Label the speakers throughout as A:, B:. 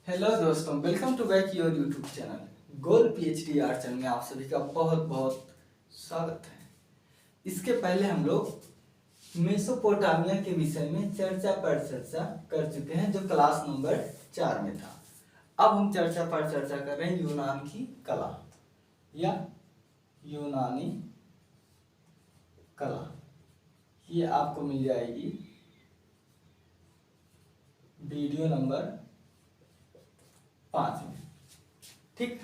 A: Hello दोस्तों, welcome to back your YouTube channel goal PhD art channel में आप सभी का बहुत बहुत स्वागत है। इसके पहले हम लोग मेसोपोटामिया के विषय में चर्चा कर चुके हैं, जो क्लास नंबर 4 में था। अब हम चर्चा कर रहे हैं यूनान की कला या यूनानी कला। ये आपको मिल जाएगी वीडियो नंबर 5 में। ठीक,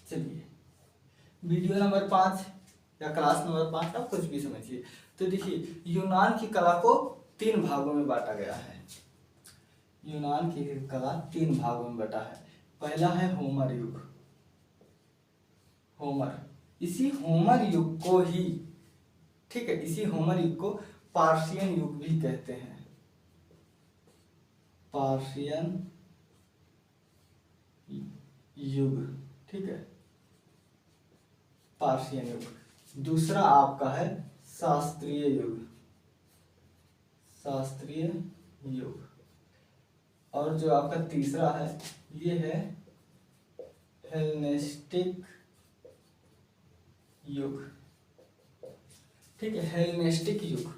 A: चलिए वीडियो नंबर 5 या क्लास नंबर 5, आप कुछ भी समझिए। तो देखिए, यूनान की कला को 3 भागों में बांटा गया है। यूनान की कला 3 भागों में बटा है। पहला है होमर युग। होमर, इसी होमर युग को ही, ठीक है, इसी होमर युग को पार्शियन युग भी कहते हैं। पार्शियन युग, ठीक है, पार्शियन युग। दूसरा आपका है शास्त्रीय युग। शास्त्रीय युग। और जो आपका तीसरा है ये है हेलेनिस्टिक युग। ठीक है, हेलेनिस्टिक युग।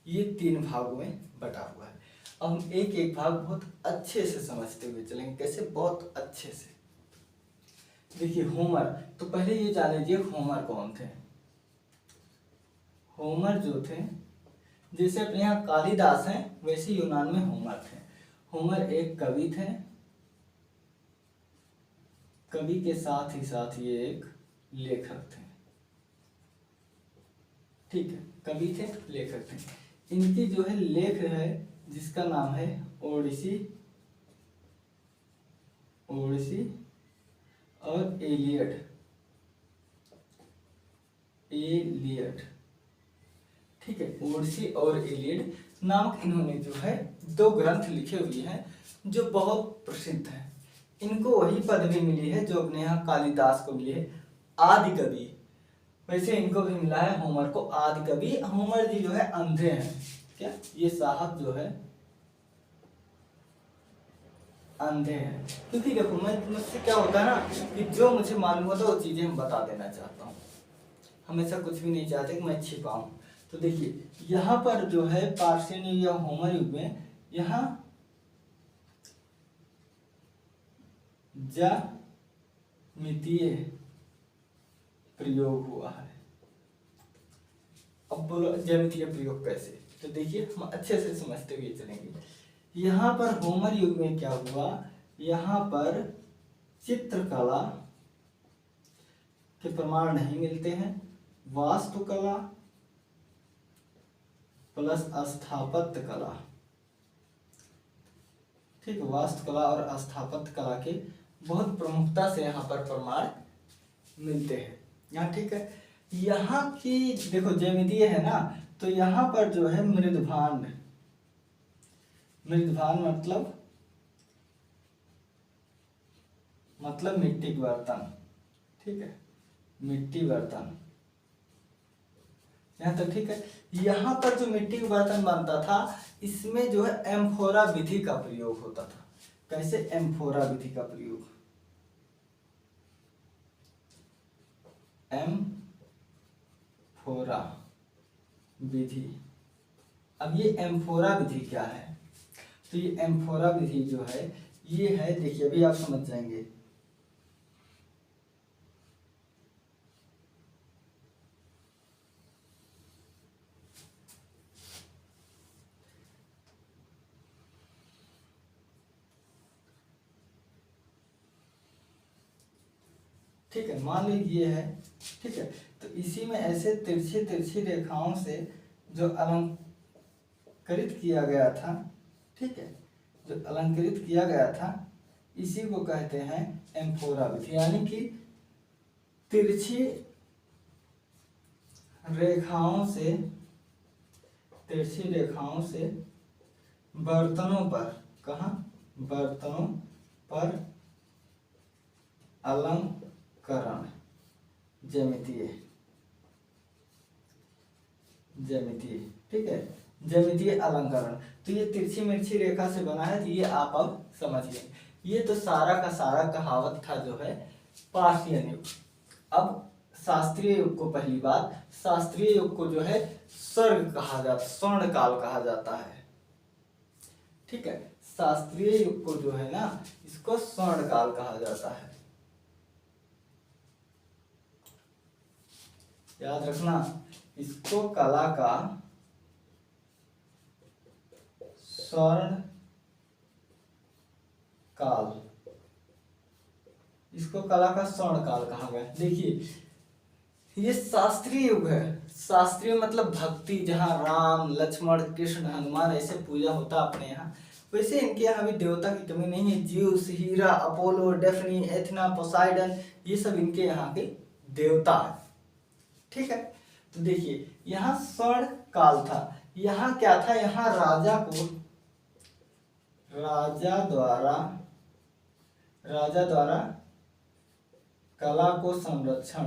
A: ये 3 भागों में बटा हुआ है। अब हम एक एक भाग बहुत अच्छे से समझते हुए चलेंगे। कैसे? बहुत अच्छे से। देखिए, होमर, तो पहले ये जान लीजिए होमर कौन थे। होमर जो थे, जैसे अपने यहाँ कालिदास हैं, वैसे यूनान में होमर थे। होमर एक कवि थे। कवि के साथ ही साथ ये एक लेखक थे। ठीक है, कवि थे, लेखक थे। इनकी जो है लेख है, जिसका नाम है ओडिसी। ओडिसी और एलियड। एलियड, ठीक है, ओडिसी और एलियड नामक इन्होंने जो है 2 ग्रंथ लिखे हुए हैं, जो बहुत प्रसिद्ध हैं। इनको वही पदवी मिली है जो अपने यहाँ कालिदास को मिली है, आदि कवि। वैसे इनको भी मिला है, होमर को, आदि कवि। होमर जी जो है अंधे हैं। क्या ये साहब जो है अंधे हैं? क्योंकि देखो, मुझसे क्या होता है ना कि जो मुझे मालूम होता है वो चीजें हम बता देना चाहता हूँ। हमेशा कुछ भी नहीं चाहते कि मैं छिपाऊं। तो देखिए, यहाँ पर जो है पार्शियन युग या होमर युग में यहाँ ज्यामितीय प्रयोग हुआ है। अब बोलो ज्यामितीय प्रयोग कैसे? तो देखिए, हम अच्छे से समझते हुए चलेंगे। यहाँ पर होमर युग में क्या हुआ, यहाँ पर चित्रकला के प्रमाण नहीं मिलते हैं। वास्तुकला प्लस स्थापत्य कला, ठीक, वास्तुकला और स्थापत्य कला के बहुत प्रमुखता से यहाँ पर प्रमाण मिलते हैं यहाँ। ठीक है, यहाँ की देखो ज्यामितीय है ना, तो यहाँ पर जो है मृदभांड। मृदभांड मतलब मिट्टी के बर्तन, ठीक है, मिट्टी बर्तन, यहाँ तक ठीक है। यहाँ पर जो मिट्टी का बर्तन बनता था, इसमें जो है एम्फोरा विधि का प्रयोग होता था। कैसे? एम्फोरा विधि का प्रयोग। एम्फोरा विधि। अब ये एम्फोरा विधि क्या है? तो ये एम्फोरा विधि जो है, ये है, देखिए अभी आप समझ जाएंगे। ठीक है, मान लीजिए है, ठीक है, तो इसी में ऐसे तिरछी तिरछी रेखाओं से जो अलंकृत किया गया था, ठीक है, जो अलंकृत किया गया था, इसी को कहते हैं एम्फोरा विधि। यानी कि तिरछी रेखाओं से, तिरछी रेखाओं से बर्तनों पर, कहाँ? बर्तनों पर अलंकरण, ज्यामितीय, ज्यामितीय, ठीक है, ज्यामितीय अलंकरण। तो ये तिरछी मिर्ची रेखा से बना है, तो ये आप अब समझिए। ये तो सारा का सारा कहावत था जो है पार्थियन युग। अब शास्त्रीय युग को, पहली बात, शास्त्रीय युग को जो है स्वर्ग कहा जाता, स्वर्ण काल कहा जाता है। ठीक है, शास्त्रीय युग को जो है ना, इसको स्वर्ण काल कहा जाता है। याद रखना, इसको कला का स्वर्ण काल, इसको कला का स्वर्ण काल कहा गया। देखिए, ये शास्त्रीय युग है। शास्त्रीय मतलब भक्ति, जहाँ राम लक्ष्मण कृष्ण हनुमान ऐसे पूजा होता अपने यहाँ, वैसे इनके यहाँ भी देवता की कमी नहीं है। ज्यूस, हीरा, अपोलो, डेफनी, एथना, पोसाइडन, ये सब इनके यहाँ के देवता है। ठीक है, तो देखिए यहाँ स्वर्ण काल था। यहाँ क्या था, यहाँ राजा को, राजा द्वारा कला को संरक्षण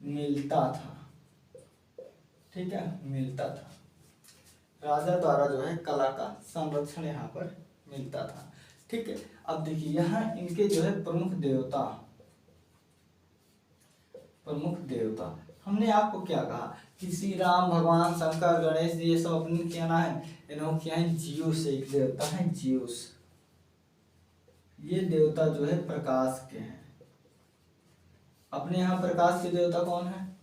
A: मिलता था। ठीक है, मिलता था, राजा द्वारा जो है कला का संरक्षण यहाँ पर मिलता था। ठीक है, अब देखिए यहाँ इनके जो है प्रमुख देवता हमने आपको क्या कहा कि श्री राम भगवान, शंकर, गणेश जी, ये सब अपने क्या ना है, इन्होंने क्या है, जियूस एक देवता है, जियूस। ये देवता जो है प्रकाश के हैं। अपने यहाँ प्रकाश के देवता कौन है,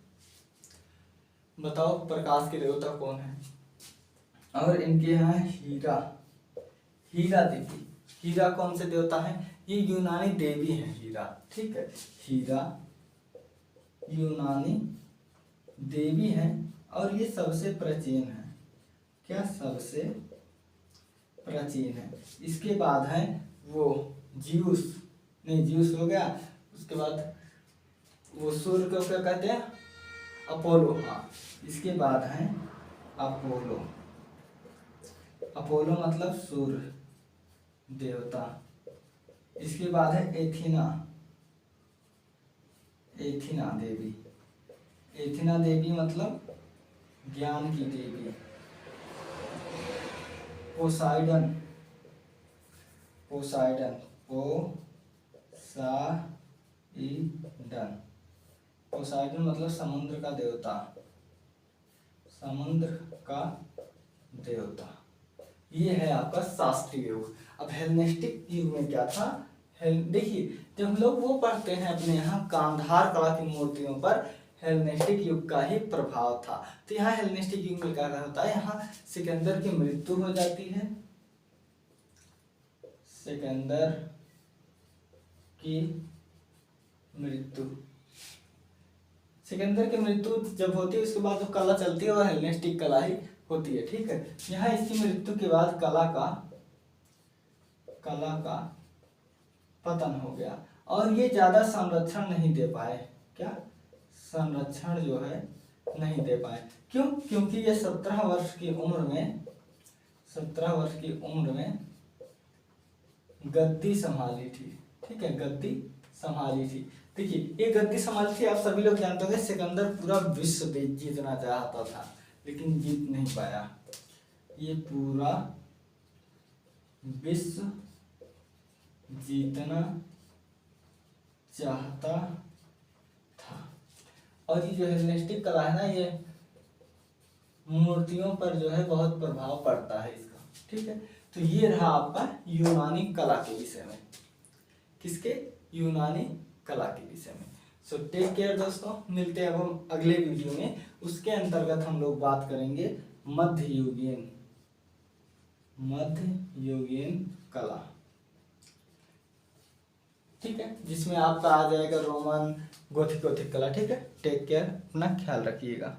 A: बताओ प्रकाश के देवता कौन है। और इनके यहाँ हीरा देखिए, हीरा कौन से देवता है, ये यूनानी देवी है हीरा। ठीक है, हीरा यूनानी देवी है और ये सबसे प्राचीन है। क्या, सबसे प्राचीन है। इसके बाद है वो जियूस, नहीं जियूस हो गया, उसके बाद वो सूर्य को क्या कहते हैं, अपोलो। हाँ, इसके बाद है अपोलो। अपोलो मतलब सूर्य देवता। इसके बाद है एथिना देवी। एथिना देवी मतलब ज्ञान की देवी। पोसाइडन मतलब समुद्र का देवता। ये है आपका शास्त्रीय युग। अब हेलेनिस्टिक युग में क्या था, देखिए जब हम लोग वो पढ़ते हैं अपने यहाँ गांधार कला की मूर्तियों पर, हेलेनिस्टिक युग का ही प्रभाव था। तो यहाँ हेलेनिस्टिक युग में क्या होता है, यहाँ सिकंदर की मृत्यु हो जाती है। सिकंदर की मृत्यु जब होती है, उसके बाद जो कला चलती है वो हेलेनिस्टिक कला ही होती है। ठीक है, यहाँ इसकी मृत्यु के बाद कला का पतन हो गया और ये ज्यादा संरक्षण नहीं दे पाए। क्या, संरक्षण जो है नहीं दे पाए। क्यों, क्योंकि ये 17 वर्ष की उम्र में गद्दी संभाली थी। ठीक है, गद्दी संभाली थी। देखिए ये गद्दी संभाली थी, आप सभी लोग जानते होंगे, सिकंदर पूरा विश्व जीतना चाहता था लेकिन जीत नहीं पाया। ये पूरा विश्व जीतना चाहता था। और ये जो हेलेनिस्टिक कला है ना, ये मूर्तियों पर जो है बहुत प्रभाव पड़ता है इसका। ठीक है, तो ये रहा आपका यूनानी कला के विषय में। किसके, यूनानी कला के विषय में। सो टेक केयर दोस्तों, मिलते हैं अब हम अगले वीडियो में। उसके अंतर्गत हम लोग बात करेंगे मध्ययुगीन कला। ठीक है, जिसमें आपका आ जाएगा रोमन, गोथिक कला। ठीक है, टेक केयर, अपना ख्याल रखिएगा।